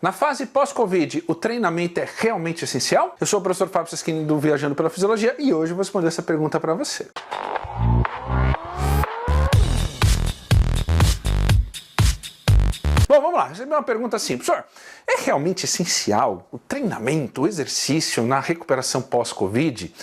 Na fase pós-Covid, o treinamento é realmente essencial? Eu sou o professor Fábio Seschini do Viajando pela Fisiologia e hoje eu vou responder essa pergunta para você. Bom, vamos lá, recebi uma pergunta simples. Professor, é realmente essencial o treinamento, o exercício na recuperação pós-Covid?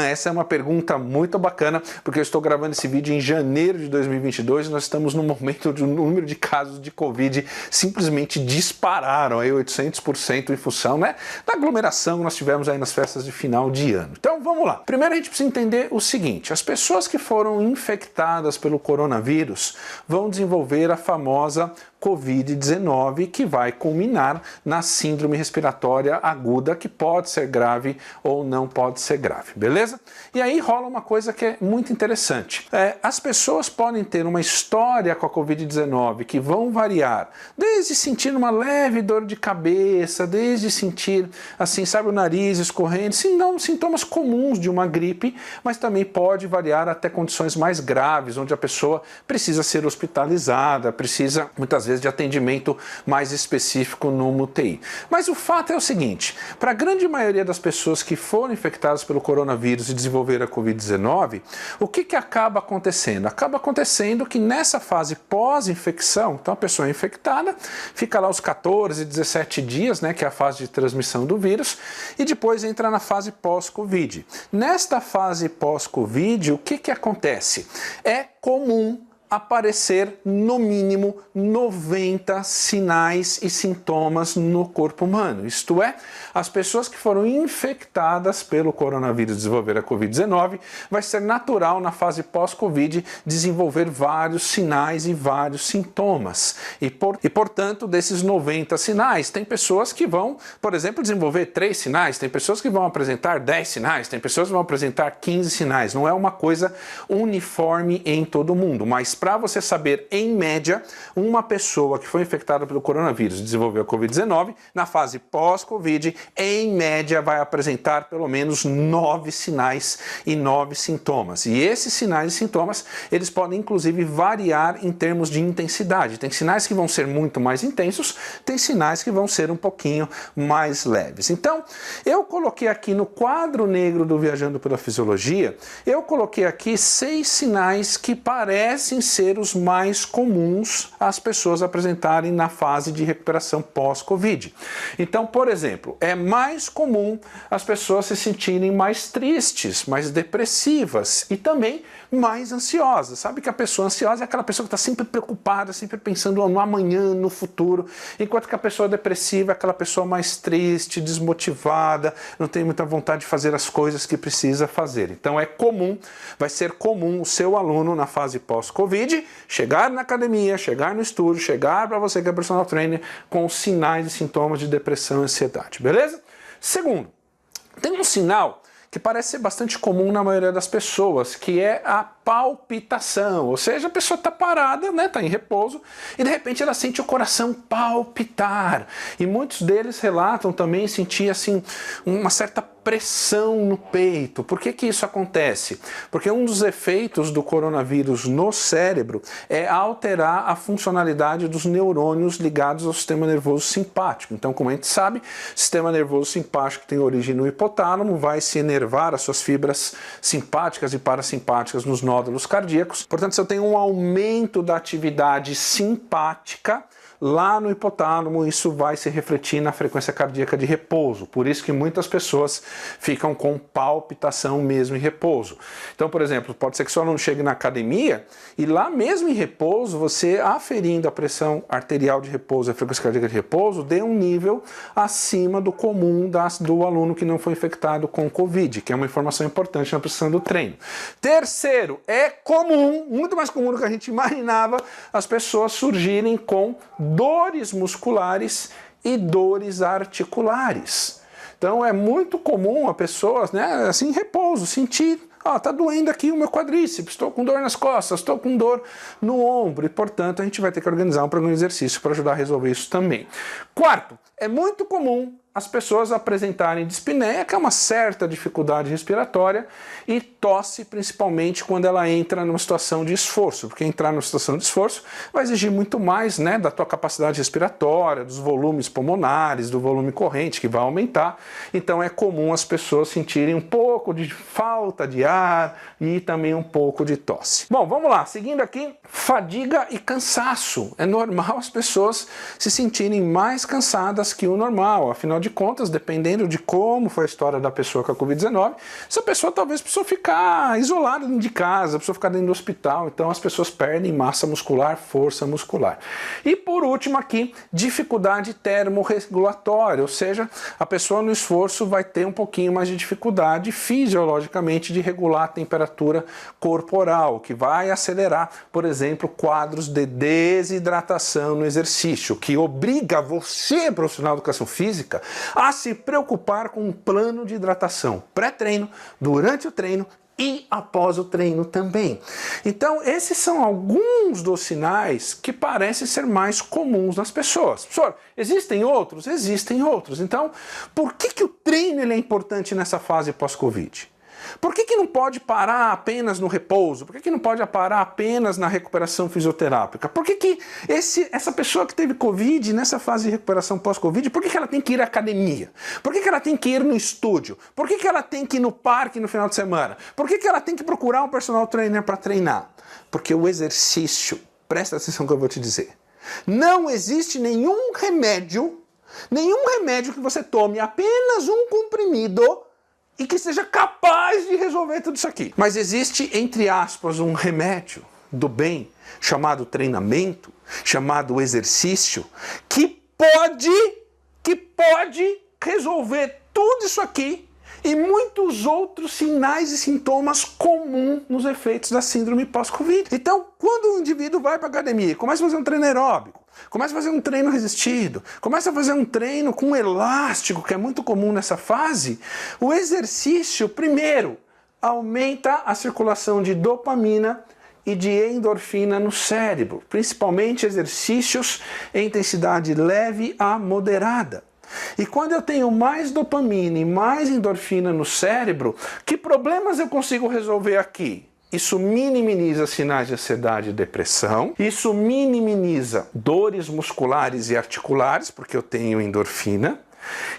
Essa é uma pergunta muito bacana, porque eu estou gravando esse vídeo em janeiro de 2022 e nós estamos no momento onde o número de casos de Covid simplesmente dispararam aí 800% em função, da aglomeração que nós tivemos aí nas festas de final de ano. Então, vamos lá. Primeiro a gente precisa entender o seguinte, as pessoas que foram infectadas pelo coronavírus vão desenvolver a famosa Covid-19, que vai culminar na síndrome respiratória aguda, que pode ser grave ou não pode ser grave, beleza? E aí rola uma coisa que é muito interessante. As pessoas podem ter uma história com a Covid-19 que vão variar, desde sentir uma leve dor de cabeça, desde sentir, assim, sabe, o nariz escorrendo, sintomas comuns de uma gripe, mas também pode variar até condições mais graves, onde a pessoa precisa ser hospitalizada, precisa, muitas vezes, de atendimento mais específico no UTI. Mas o fato é o seguinte, para a grande maioria das pessoas que foram infectadas pelo coronavírus e desenvolveram a Covid-19, o que acaba acontecendo? Acaba acontecendo que nessa fase pós-infecção, então a pessoa é infectada, fica lá os 14, 17 dias, que é a fase de transmissão do vírus, e depois entra na fase pós-Covid. Nesta fase pós-Covid, o que acontece? É comum aparecer no mínimo 90 sinais e sintomas no corpo humano. Isto é, as pessoas que foram infectadas pelo coronavírus desenvolver a Covid-19, vai ser natural na fase pós-Covid desenvolver vários sinais e vários sintomas. E portanto, desses 90 sinais, tem pessoas que vão, por exemplo, desenvolver 3 sinais, tem pessoas que vão apresentar 10 sinais, tem pessoas que vão apresentar 15 sinais. Não é uma coisa uniforme em todo mundo, mas para você saber, em média, uma pessoa que foi infectada pelo coronavírus e desenvolveu a Covid-19, na fase pós-Covid, em média, vai apresentar pelo menos 9 sinais e 9 sintomas. E esses sinais e sintomas, eles podem, inclusive, variar em termos de intensidade. Tem sinais que vão ser muito mais intensos, tem sinais que vão ser um pouquinho mais leves. Então, eu coloquei aqui no quadro negro do Viajando pela Fisiologia, eu coloquei aqui 6 sinais que parecem ser os mais comuns as pessoas apresentarem na fase de recuperação pós-Covid. Então, por exemplo, é mais comum as pessoas se sentirem mais tristes, mais depressivas e também mais ansiosas. Sabe que a pessoa ansiosa é aquela pessoa que está sempre preocupada, sempre pensando no amanhã, no futuro, enquanto que a pessoa depressiva é aquela pessoa mais triste, desmotivada, não tem muita vontade de fazer as coisas que precisa fazer. Então é comum, vai ser comum o seu aluno na fase pós-Covid chegar na academia, chegar no estúdio, chegar para você que é personal trainer com sinais e sintomas de depressão e ansiedade, beleza? Segundo, tem um sinal que parece ser bastante comum na maioria das pessoas, que é a palpitação, ou seja, a pessoa está parada, está em repouso, e de repente ela sente o coração palpitar. E muitos deles relatam também sentir assim uma certa pressão no peito. Por que isso acontece? Porque um dos efeitos do coronavírus no cérebro é alterar a funcionalidade dos neurônios ligados ao sistema nervoso simpático. Então, como a gente sabe, o sistema nervoso simpático tem origem no hipotálamo, vai se enervar as suas fibras simpáticas e parasimpáticas nos nódulos cardíacos. Portanto, se eu tenho um aumento da atividade simpática lá no hipotálamo, isso vai se refletir na frequência cardíaca de repouso. Por isso que muitas pessoas ficam com palpitação mesmo em repouso. Então, por exemplo, pode ser que seu aluno chegue na academia e lá mesmo em repouso, você aferindo a pressão arterial de repouso e a frequência cardíaca de repouso, dê um nível acima do comum do aluno que não foi infectado com Covid, que é uma informação importante na prescrição do treino. Terceiro, é comum, muito mais comum do que a gente imaginava, as pessoas surgirem com dores musculares e dores articulares. Então é muito comum a pessoa, assim, em repouso, sentir, tá doendo aqui o meu quadríceps, estou com dor nas costas, estou com dor no ombro, e portanto a gente vai ter que organizar um programa de exercício para ajudar a resolver isso também. Quarto, é muito comum as pessoas apresentarem dispneia, que é uma certa dificuldade respiratória, e tosse principalmente quando ela entra numa situação de esforço, porque entrar numa situação de esforço vai exigir muito mais, né, da tua capacidade respiratória, dos volumes pulmonares, do volume corrente que vai aumentar. Então é comum as pessoas sentirem um pouco de falta de ar e também um pouco de tosse. Bom, vamos lá, seguindo aqui, fadiga e cansaço. É normal as pessoas se sentirem mais cansadas que o normal, afinal de contas, dependendo de como foi a história da pessoa com a Covid-19, essa pessoa talvez precisou ficar isolada dentro de casa, precisou ficar dentro do hospital, então as pessoas perdem massa muscular, força muscular. E por último aqui, dificuldade termorregulatória, ou seja, a pessoa no esforço vai ter um pouquinho mais de dificuldade fisiologicamente de regular a temperatura corporal, que vai acelerar, por exemplo, quadros de desidratação no exercício, que obriga você, profissional de educação física, a se preocupar com um plano de hidratação pré-treino, durante o treino e após o treino também. Então, esses são alguns dos sinais que parecem ser mais comuns nas pessoas. Professor, existem outros? Existem outros. Então, por que o treino ele é importante nessa fase pós-Covid? Por que não pode parar apenas no repouso? Por que não pode parar apenas na recuperação fisioterápica? Por que essa pessoa que teve Covid, nessa fase de recuperação pós-Covid, por que ela tem que ir à academia? Por que ela tem que ir no estúdio? Por que ela tem que ir no parque no final de semana? Por que ela tem que procurar um personal trainer para treinar? Porque o exercício, presta atenção que eu vou te dizer, não existe nenhum remédio que você tome apenas um comprimido e que seja capaz de resolver tudo isso aqui. Mas existe, entre aspas, um remédio do bem, chamado treinamento, chamado exercício, que pode resolver tudo isso aqui e muitos outros sinais e sintomas comuns nos efeitos da síndrome pós-Covid. Então, quando o indivíduo vai para a academia e começa a fazer um treino aeróbico, começa a fazer um treino resistido, começa a fazer um treino com elástico, que é muito comum nessa fase, o exercício, primeiro, aumenta a circulação de dopamina e de endorfina no cérebro, principalmente exercícios em intensidade leve a moderada. E quando eu tenho mais dopamina e mais endorfina no cérebro, que problemas eu consigo resolver aqui? Isso minimiza sinais de ansiedade e depressão, isso minimiza dores musculares e articulares, porque eu tenho endorfina,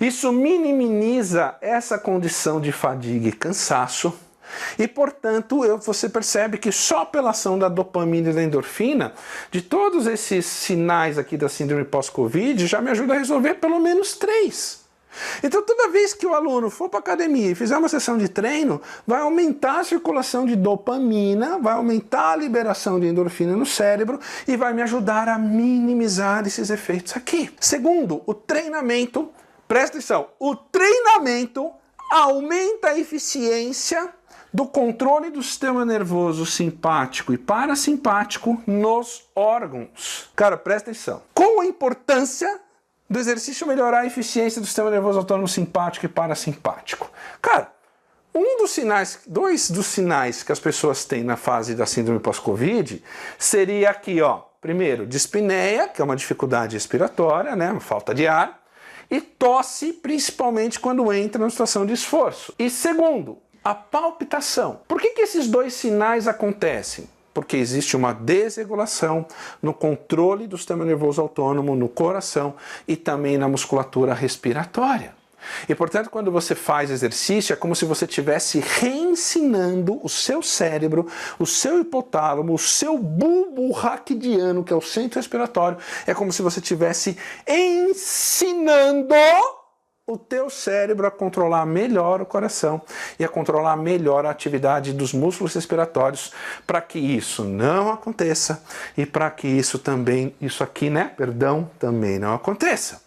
isso minimiza essa condição de fadiga e cansaço, e portanto você percebe que só pela ação da dopamina e da endorfina, de todos esses sinais aqui da síndrome pós-Covid, já me ajuda a resolver pelo menos 3. Então toda vez que o aluno for para a academia e fizer uma sessão de treino, vai aumentar a circulação de dopamina, vai aumentar a liberação de endorfina no cérebro e vai me ajudar a minimizar esses efeitos aqui. Segundo, o treinamento, presta atenção, o treinamento aumenta a eficiência do controle do sistema nervoso simpático e parasimpático nos órgãos. Cara, presta atenção. Qual a importância do exercício melhorar a eficiência do sistema nervoso autônomo simpático e parasimpático? Cara, dois dos sinais que as pessoas têm na fase da síndrome pós-Covid seria aqui, ó. Primeiro, dispneia, que é uma dificuldade respiratória, né, uma falta de ar, e tosse, principalmente quando entra na situação de esforço. E segundo, a palpitação. Por que esses dois sinais acontecem? Porque existe uma desregulação no controle do sistema nervoso autônomo, no coração e também na musculatura respiratória. E, portanto, quando você faz exercício, é como se você estivesse reensinando o seu cérebro, o seu hipotálamo, o seu bulbo raquidiano, que é o centro respiratório, é como se você estivesse ensinando o teu cérebro a controlar melhor o coração e a controlar melhor a atividade dos músculos respiratórios para que isso não aconteça e para que isso aqui, também não aconteça.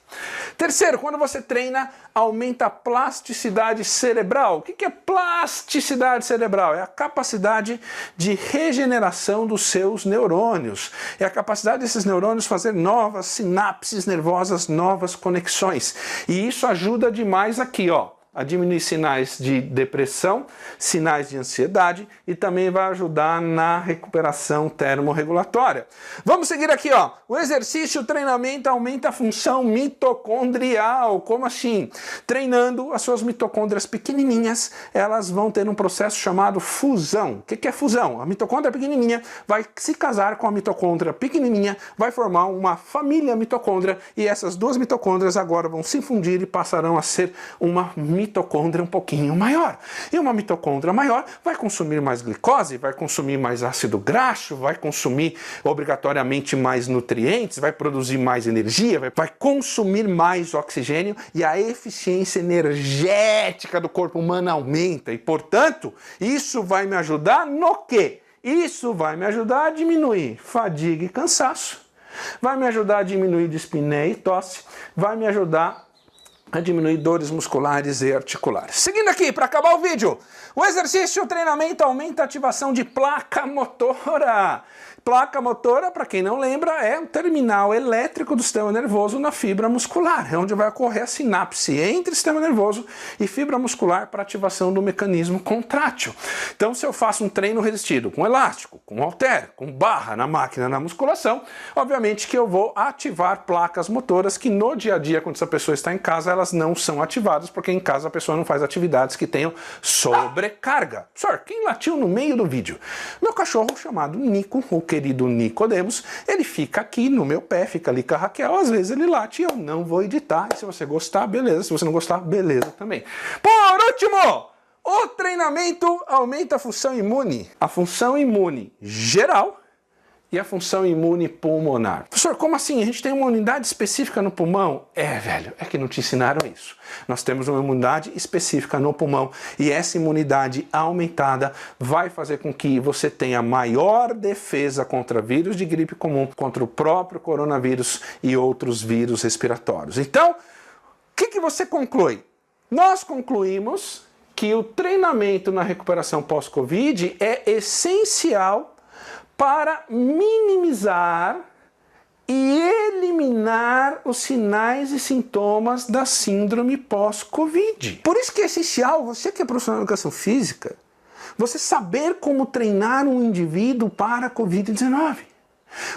Terceiro, quando você treina, aumenta a plasticidade cerebral. O que é plasticidade cerebral? É a capacidade de regeneração dos seus neurônios. É a capacidade desses neurônios fazer novas sinapses nervosas, novas conexões. E isso ajuda demais aqui, ó, a diminuir sinais de depressão, sinais de ansiedade e também vai ajudar na recuperação termorregulatória. Vamos seguir aqui, ó. O exercício, o treinamento aumenta a função mitocondrial. Como assim? Treinando as suas mitocôndrias pequenininhas, elas vão ter um processo chamado fusão. O que é fusão? A mitocôndria pequenininha vai se casar com a mitocôndria pequenininha, vai formar uma família mitocôndria e essas duas mitocôndrias agora vão se fundir e passarão a ser uma mitocôndria um pouquinho maior. E uma mitocôndria maior vai consumir mais glicose, vai consumir mais ácido graxo, vai consumir obrigatoriamente mais nutrientes, vai produzir mais energia, vai consumir mais oxigênio e a eficiência energética do corpo humano aumenta. E, portanto, isso vai me ajudar no quê? Isso vai me ajudar a diminuir fadiga e cansaço, vai me ajudar a diminuir dispneia e tosse, vai me ajudar a diminuir dores musculares e articulares. Seguindo aqui, para acabar o vídeo, o exercício, o treinamento aumenta a ativação de placa motora. Placa motora, para quem não lembra, é o terminal elétrico do sistema nervoso na fibra muscular, é onde vai ocorrer a sinapse entre sistema nervoso e fibra muscular para ativação do mecanismo contrátil. Então, se eu faço um treino resistido com elástico, com halter, com barra na máquina, na musculação, obviamente que eu vou ativar placas motoras que no dia a dia, quando essa pessoa está em casa, elas não são ativadas, porque em casa a pessoa não faz atividades que tenham sobrecarga. Senhor, quem latiu no meio do vídeo? Meu cachorro chamado Nico, o querido Nicodemos, ele fica aqui no meu pé, fica ali com a Raquel, às vezes ele late e eu não vou editar, e se você gostar, beleza, se você não gostar, beleza também. Por último, o treinamento aumenta a função imune. A função imune geral e a função imune pulmonar. Professor, como assim? A gente tem uma unidade específica no pulmão? Velho, é que não te ensinaram isso. Nós temos uma imunidade específica no pulmão e essa imunidade aumentada vai fazer com que você tenha maior defesa contra vírus de gripe comum, contra o próprio coronavírus e outros vírus respiratórios. Então, o que você conclui? Nós concluímos que o treinamento na recuperação pós-Covid é essencial para minimizar e eliminar os sinais e sintomas da síndrome pós-Covid. Por isso que é essencial, você que é profissional de educação física, você saber como treinar um indivíduo para a Covid-19.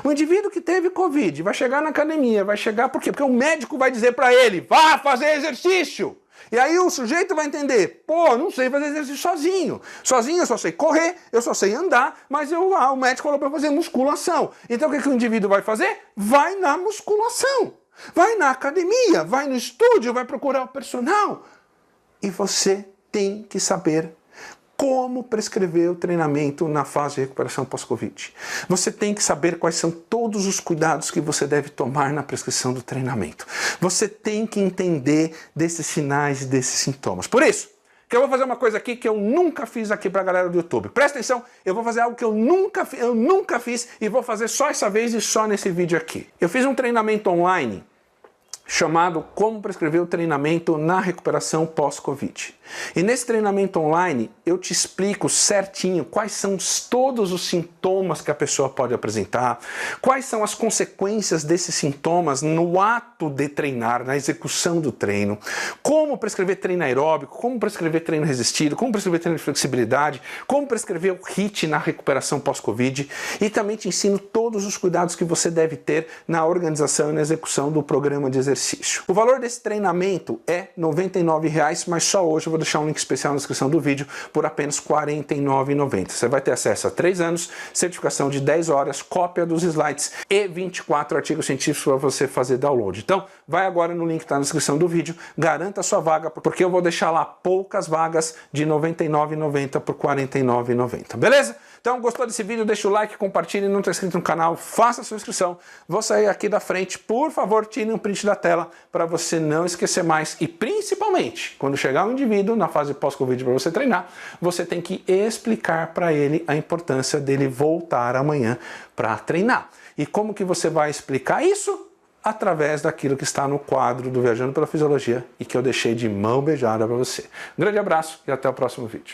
O indivíduo que teve Covid vai chegar na academia, vai chegar por quê? Porque o médico vai dizer para ele, vá fazer exercício. E aí o sujeito vai entender, pô, não sei fazer exercício sozinho. Sozinho eu só sei correr, eu só sei andar, mas o médico falou para fazer musculação. Então o que o indivíduo vai fazer? Vai na musculação, vai na academia, vai no estúdio, vai procurar o personal. E você tem que saber como prescrever o treinamento na fase de recuperação pós-Covid. Você tem que saber quais são todos os cuidados que você deve tomar na prescrição do treinamento. Você tem que entender desses sinais e desses sintomas. Por isso, que eu vou fazer uma coisa aqui que eu nunca fiz aqui para a galera do YouTube. Presta atenção, eu vou fazer algo que eu nunca fiz e vou fazer só essa vez e só nesse vídeo aqui. Eu fiz um treinamento online chamado Como Prescrever o Treinamento na Recuperação Pós-Covid. E nesse treinamento online eu te explico certinho quais são todos os sintomas que a pessoa pode apresentar, quais são as consequências desses sintomas no ato de treinar, na execução do treino, como prescrever treino aeróbico, como prescrever treino resistido, como prescrever treino de flexibilidade, como prescrever o HIIT na recuperação pós-Covid e também te ensino todos os cuidados que você deve ter na organização e na execução do programa de exercício. O valor desse treinamento é R$ 99,00, mas só hoje eu vou deixar um link especial na descrição do vídeo por apenas R$ 49,90. Você vai ter acesso a 3 anos, certificação de 10 horas, cópia dos slides e 24 artigos científicos para você fazer download. Então, vai agora no link que está na descrição do vídeo, garanta a sua vaga, porque eu vou deixar lá poucas vagas de R$ 99,90 por R$ 49,90. Beleza? Então, gostou desse vídeo? Deixa o like, compartilhe, não está inscrito no canal, faça a sua inscrição. Vou sair aqui da frente, por favor, tire um print da tela para você não esquecer mais. E principalmente, quando chegar um indivíduo na fase pós-Covid para você treinar, você tem que explicar para ele a importância dele voltar amanhã para treinar. E como que você vai explicar isso? Através daquilo que está no quadro do Viajando pela Fisiologia e que eu deixei de mão beijada para você. Um grande abraço e até o próximo vídeo.